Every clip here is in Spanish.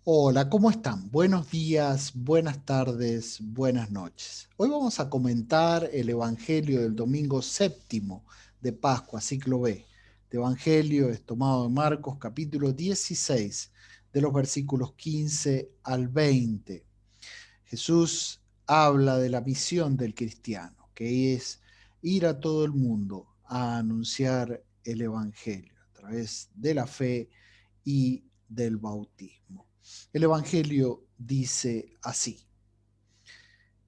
Hola, ¿cómo están? Buenos días, buenas tardes, buenas noches. Hoy vamos a comentar el Evangelio del domingo séptimo de Pascua, ciclo B. Este Evangelio es tomado de Marcos capítulo 16, de los versículos 15 al 20. Jesús habla de la misión del cristiano, que es ir a todo el mundo a anunciar el Evangelio a través de la fe y del bautismo. El Evangelio dice así: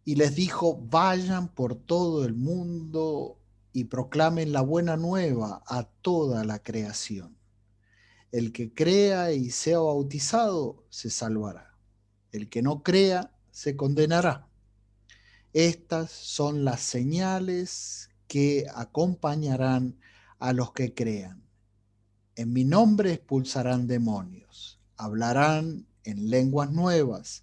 y les dijo, vayan por todo el mundo y proclamen la buena nueva a toda la creación. El que crea y sea bautizado se salvará. El que no crea se condenará. Estas son las señales que acompañarán a los que crean. En mi nombre expulsarán demonios, hablarán en lenguas nuevas,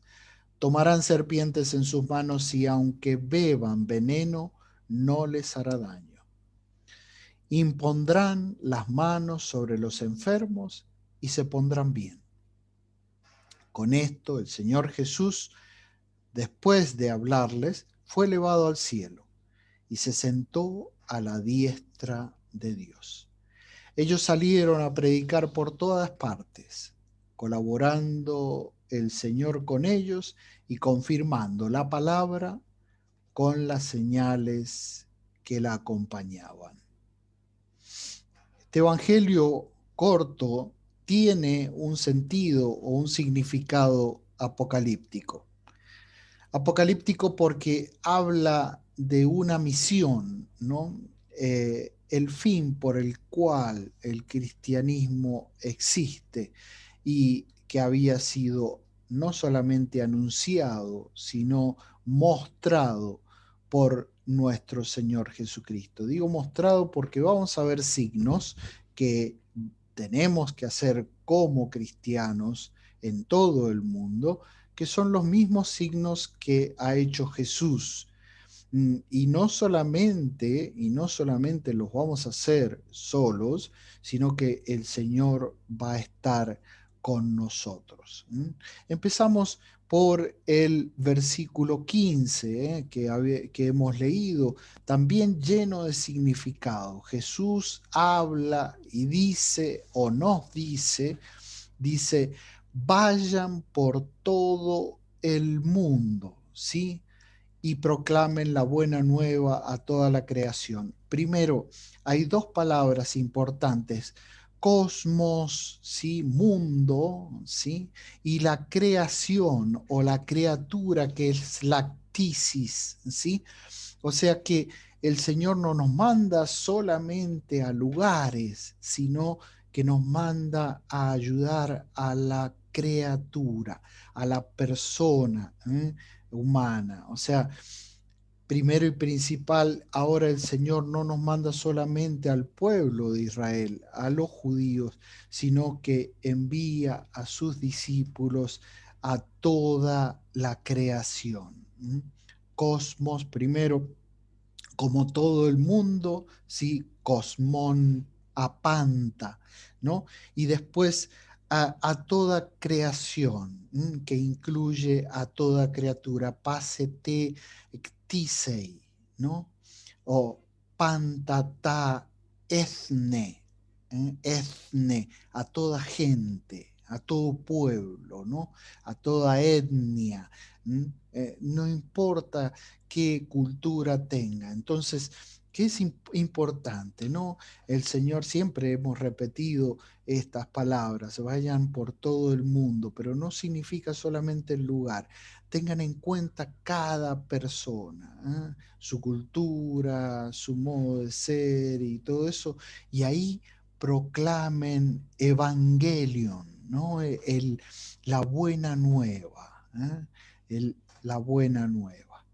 tomarán serpientes en sus manos y aunque beban veneno, no les hará daño. Impondrán las manos sobre los enfermos y se pondrán bien. Con esto el Señor Jesús, después de hablarles, fue elevado al cielo y se sentó a la diestra de Dios. Ellos salieron a predicar por todas partes, colaborando el Señor con ellos y confirmando la palabra con las señales que la acompañaban. Este evangelio corto tiene un sentido o un significado apocalíptico. Apocalíptico porque habla de una misión, ¿no? El fin por el cual el cristianismo existe y que había sido no solamente anunciado, sino mostrado por nuestro Señor Jesucristo. Digo mostrado porque vamos a ver signos que tenemos que hacer como cristianos en todo el mundo, que son los mismos signos que ha hecho Jesús. Y no solamente los vamos a hacer solos, sino que el Señor va a estar con nosotros. Empezamos por el versículo 15, que hemos leído, también lleno de significado. Jesús habla y dice o nos dice, vayan por todo el mundo, ¿sí? Y proclamen la buena nueva a toda la creación. Primero, hay dos palabras importantes: cosmos, ¿sí? Mundo, ¿sí? Y la creación o la criatura, que es la ctisis, ¿sí? O sea que el Señor no nos manda solamente a lugares, sino que nos manda a ayudar a la criatura, a la persona humana. O sea, primero y principal, ahora el Señor no nos manda solamente al pueblo de Israel, a los judíos, sino que envía a sus discípulos a toda la creación. Cosmos primero, como todo el mundo, ¿sí? Cosmón, apanta, ¿no? Y después a toda creación, que incluye a toda criatura, pásete ctisei, ¿no? O pantata ethne, ethne, a toda gente, a todo pueblo, ¿no? A toda etnia. No importa qué cultura tenga. Entonces, ¿qué es importante, no? El Señor, siempre hemos repetido estas palabras, vayan por todo el mundo, pero no significa solamente el lugar. Tengan en cuenta cada persona, su cultura, su modo de ser y todo eso, y ahí proclamen evangelion, ¿no? La buena nueva, la buena nueva.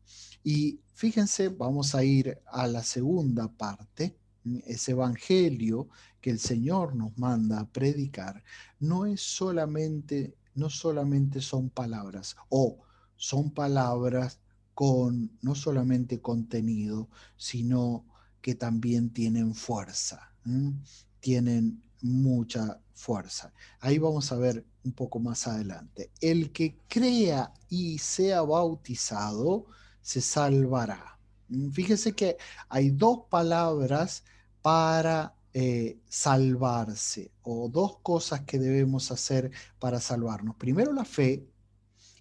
Y fíjense, vamos a ir a la segunda parte. Ese evangelio que el Señor nos manda a predicar no solamente son palabras, o son palabras con no solamente contenido, sino que también tienen fuerza, tienen mucha fuerza. Ahí vamos a ver un poco más adelante. El que crea y sea bautizado se salvará. Fíjese que hay dos palabras para salvarse, o dos cosas que debemos hacer para salvarnos. Primero la fe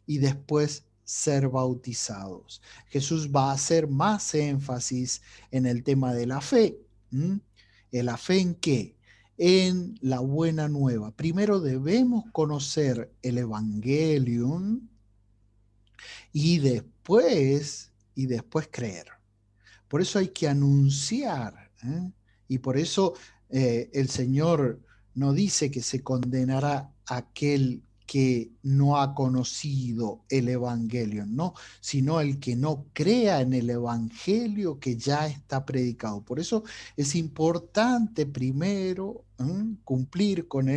y después ser bautizados. Jesús va a hacer más énfasis en el tema de la fe. ¿Mm? ¿La fe en qué? En la buena nueva. Primero debemos conocer el Evangelium y después creer. Por eso hay que anunciar, ¿eh? Y por eso el Señor no dice que se condenará a aquel que no ha conocido el Evangelio, no, sino el que no crea en el Evangelio que ya está predicado. Por eso es importante primero cumplir con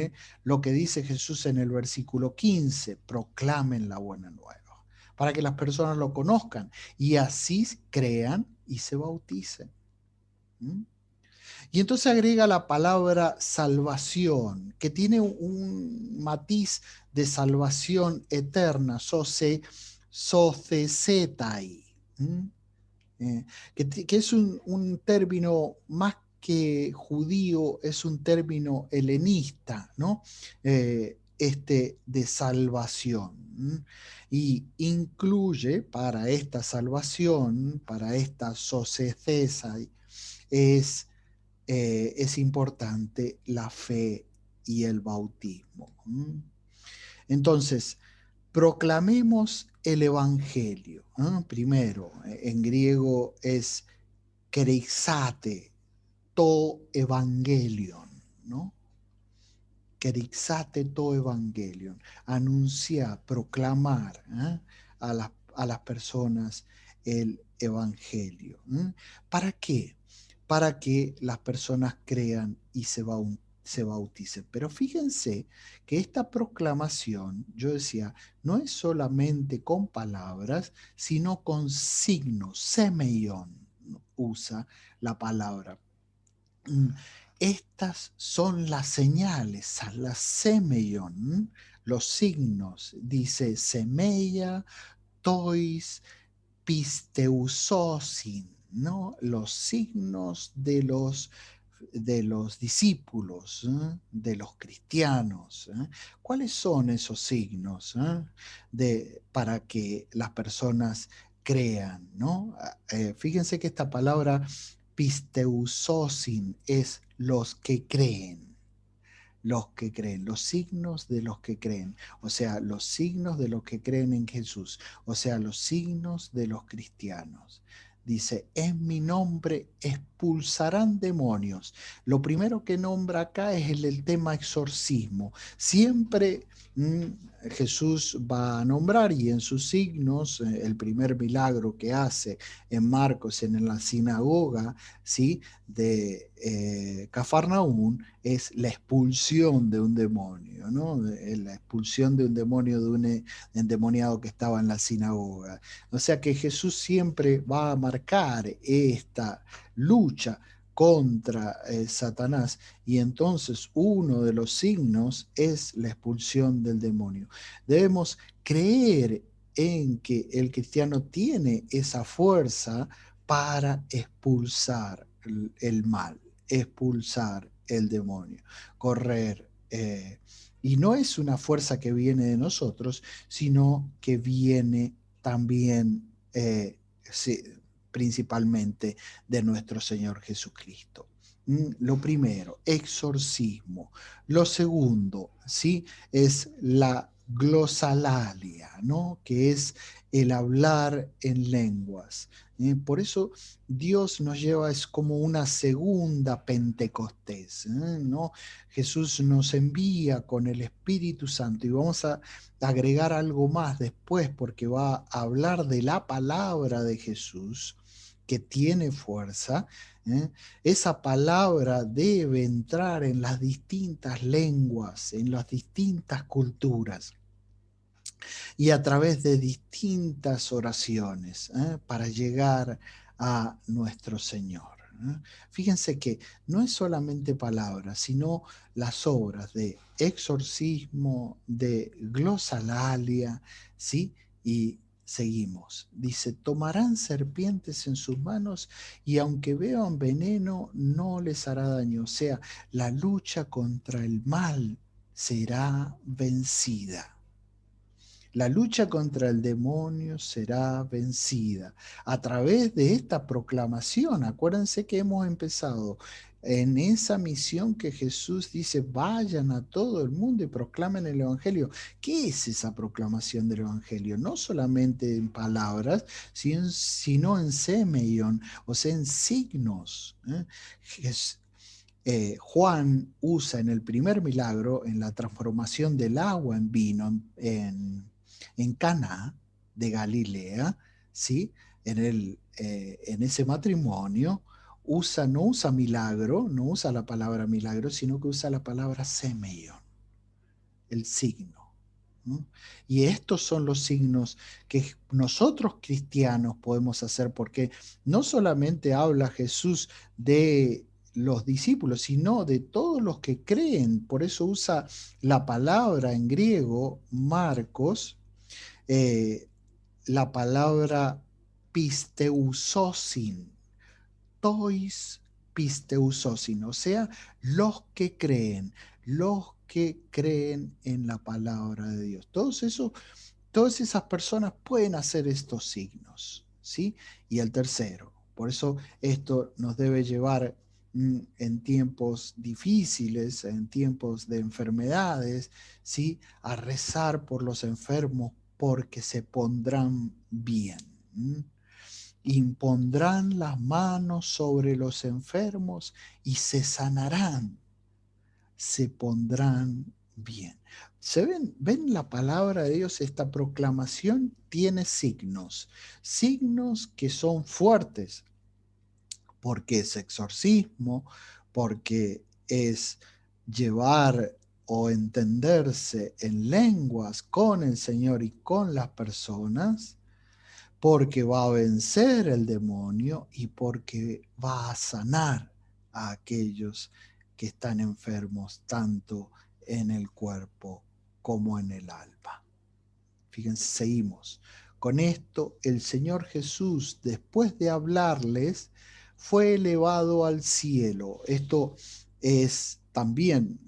lo que dice Jesús en el versículo 15, proclamen la buena nueva, para que las personas lo conozcan y así crean y se bauticen. ¿Mm? Y entonces agrega la palabra salvación, que tiene un matiz de salvación eterna, socesetai, que es un término más que judío, es un término helenista, ¿no? De salvación. Y incluye para esta salvación, para esta sociedad, es importante la fe y el bautismo. Entonces, proclamemos el Evangelio. Primero, en griego es kerixate to evangelion, ¿no? Kerixate to evangelion. Anunciar, proclamar a las personas el Evangelio. ¿Para qué? Para que las personas crean y se bauticen. Pero fíjense que esta proclamación, yo decía, no es solamente con palabras, sino con signos. Semeion usa la palabra. Estas son las señales, las semeion, los signos. Dice semeia, tois, pisteusosin, ¿no? Los signos de los discípulos, de los cristianos. ¿Cuáles son esos signos para que las personas crean? ¿No? Fíjense que esta palabra pisteusosin es los que creen, los signos de los que creen, o sea, los signos de los que creen en Jesús, o sea, los signos de los cristianos. Dice, en mi nombre expulsarán demonios. Lo primero que nombra acá es el tema exorcismo. Siempre Jesús va a nombrar, y en sus signos, el primer milagro que hace en Marcos, en la sinagoga, ¿sí?, de Cafarnaún, es la expulsión de un demonio, ¿no? La expulsión de un demonio, de un endemoniado que estaba en la sinagoga. O sea que Jesús siempre va a marcar esta lucha contra Satanás, y entonces uno de los signos es la expulsión del demonio. Debemos creer en que el cristiano tiene esa fuerza para expulsar el mal, expulsar el demonio, correr. Y no es una fuerza que viene de nosotros, sino que viene también, sí, principalmente de nuestro Señor Jesucristo. Lo primero, exorcismo. Lo segundo, ¿sí?, es la glosalalia, ¿no?, que es el hablar en lenguas. Por eso Dios nos lleva, es como una segunda Pentecostés, ¿no? Jesús nos envía con el Espíritu Santo, y vamos a agregar algo más después, porque va a hablar de la palabra de Jesús, que tiene fuerza. Esa palabra debe entrar en las distintas lenguas, en las distintas culturas, y a través de distintas oraciones para llegar a nuestro Señor. Fíjense que no es solamente palabras, sino las obras de exorcismo, de glosalalia, ¿sí? Y seguimos. Dice, tomarán serpientes en sus manos y aunque beban veneno, no les hará daño. O sea, la lucha contra el mal será vencida. La lucha contra el demonio será vencida a través de esta proclamación. Acuérdense que hemos empezado en esa misión que Jesús dice, vayan a todo el mundo y proclamen el Evangelio. ¿Qué es esa proclamación del Evangelio? No solamente en palabras, sino en semeion, o sea, en signos. Juan usa en el primer milagro, en la transformación del agua en vino en Caná de Galilea, ¿sí? En ese matrimonio, no usa milagro, no usa la palabra milagro, sino que usa la palabra semeion, el signo. ¿No? Y estos son los signos que nosotros cristianos podemos hacer, porque no solamente habla Jesús de los discípulos, sino de todos los que creen. Por eso usa la palabra en griego, Marcos, eh, la palabra pisteusosin, tois pisteusosin, o sea, los que creen en la palabra de Dios. Todas esas personas pueden hacer estos signos, ¿sí? Y el tercero, por eso esto nos debe llevar en tiempos difíciles, en tiempos de enfermedades, ¿sí? A rezar por los enfermos porque se pondrán bien. Impondrán las manos sobre los enfermos y se sanarán, se pondrán bien. ¿Ven la palabra de Dios? Esta proclamación tiene signos que son fuertes, porque es exorcismo, porque es llevar o entenderse en lenguas con el Señor y con las personas, porque va a vencer el demonio y porque va a sanar a aquellos que están enfermos tanto en el cuerpo como en el alma. Fíjense, seguimos. Con esto, el Señor Jesús, después de hablarles, fue elevado al cielo. Esto es también,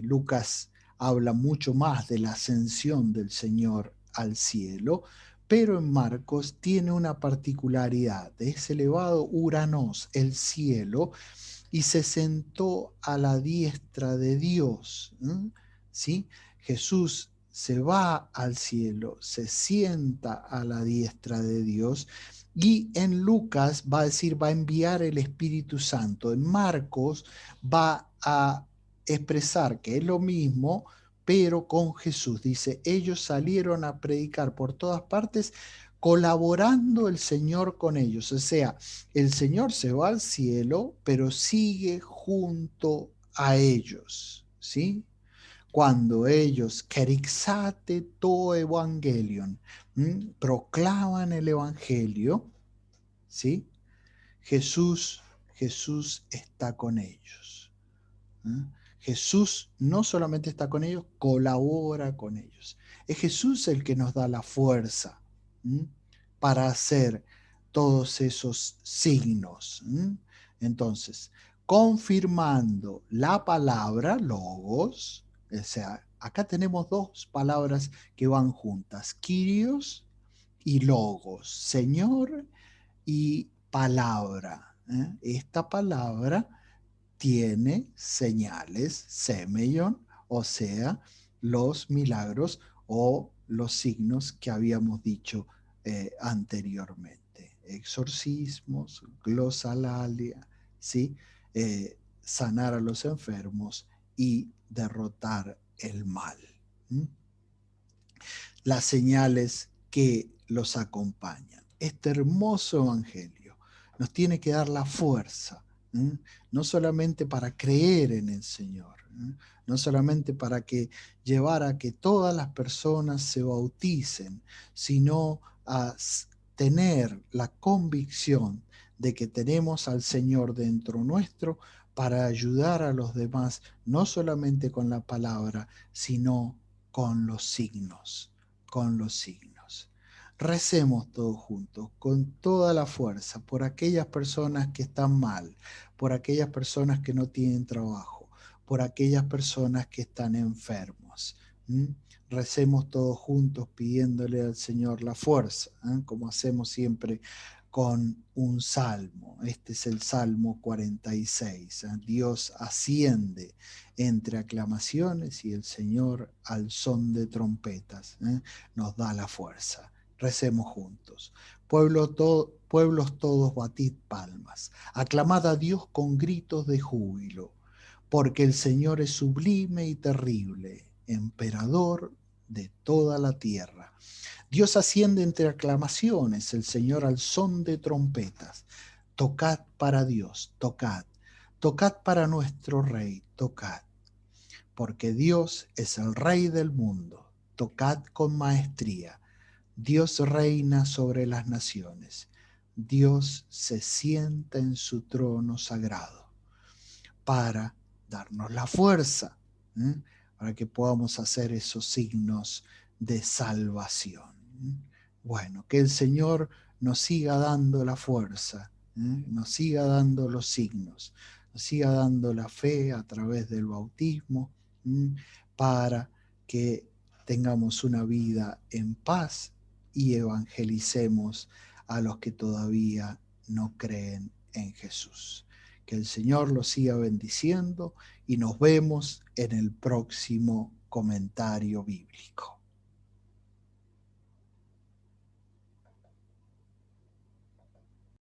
Lucas habla mucho más de la ascensión del Señor al cielo, pero en Marcos tiene una particularidad. Es elevado Uranos, el cielo, y se sentó a la diestra de Dios. ¿Sí? Jesús se va al cielo, se sienta a la diestra de Dios y en Lucas va a decir, va a enviar el Espíritu Santo. En Marcos va a expresar que es lo mismo, pero con Jesús. Dice, ellos salieron a predicar por todas partes, colaborando el Señor con ellos. O sea, el Señor se va al cielo, pero sigue junto a ellos, ¿sí? Cuando ellos, kerixate to evangelion, proclaman el evangelio, ¿sí? Jesús, Jesús está con ellos. Jesús no solamente está con ellos, colabora con ellos. Es Jesús el que nos da la fuerza para hacer todos esos signos. Entonces, confirmando la palabra logos, o sea, acá tenemos dos palabras que van juntas, Kyrios y logos, Señor y palabra. Esta palabra tiene señales, semeion, o sea, los milagros o los signos que habíamos dicho anteriormente. Exorcismos, glosalalia, ¿sí? Sanar a los enfermos y derrotar el mal. Las señales que los acompañan. Este hermoso evangelio nos tiene que dar la fuerza, no solamente para creer en el Señor, no solamente para que llevar a que todas las personas se bauticen, sino a tener la convicción de que tenemos al Señor dentro nuestro para ayudar a los demás, no solamente con la palabra, sino con los signos, con los signos. Recemos todos juntos, con toda la fuerza, por aquellas personas que están mal, por aquellas personas que no tienen trabajo, por aquellas personas que están enfermos. ¿Mm? Recemos todos juntos pidiéndole al Señor la fuerza, como hacemos siempre con un salmo. Este es el Salmo 46. Dios asciende entre aclamaciones y el Señor al son de trompetas nos da la fuerza. Recemos juntos. Pueblos todos, batid palmas. Aclamad a Dios con gritos de júbilo, porque el Señor es sublime y terrible, emperador de toda la tierra. Dios asciende entre aclamaciones, el Señor al son de trompetas. Tocad para Dios, tocad. Tocad para nuestro Rey, tocad. Porque Dios es el Rey del mundo. Tocad con maestría. Dios reina sobre las naciones. Dios se sienta en su trono sagrado para darnos la fuerza, para que podamos hacer esos signos de salvación. Bueno, que el Señor nos siga dando la fuerza, nos siga dando los signos, nos siga dando la fe a través del bautismo, para que tengamos una vida en paz y evangelicemos a los que todavía no creen en Jesús. Que el Señor los siga bendiciendo y nos vemos en el próximo comentario bíblico.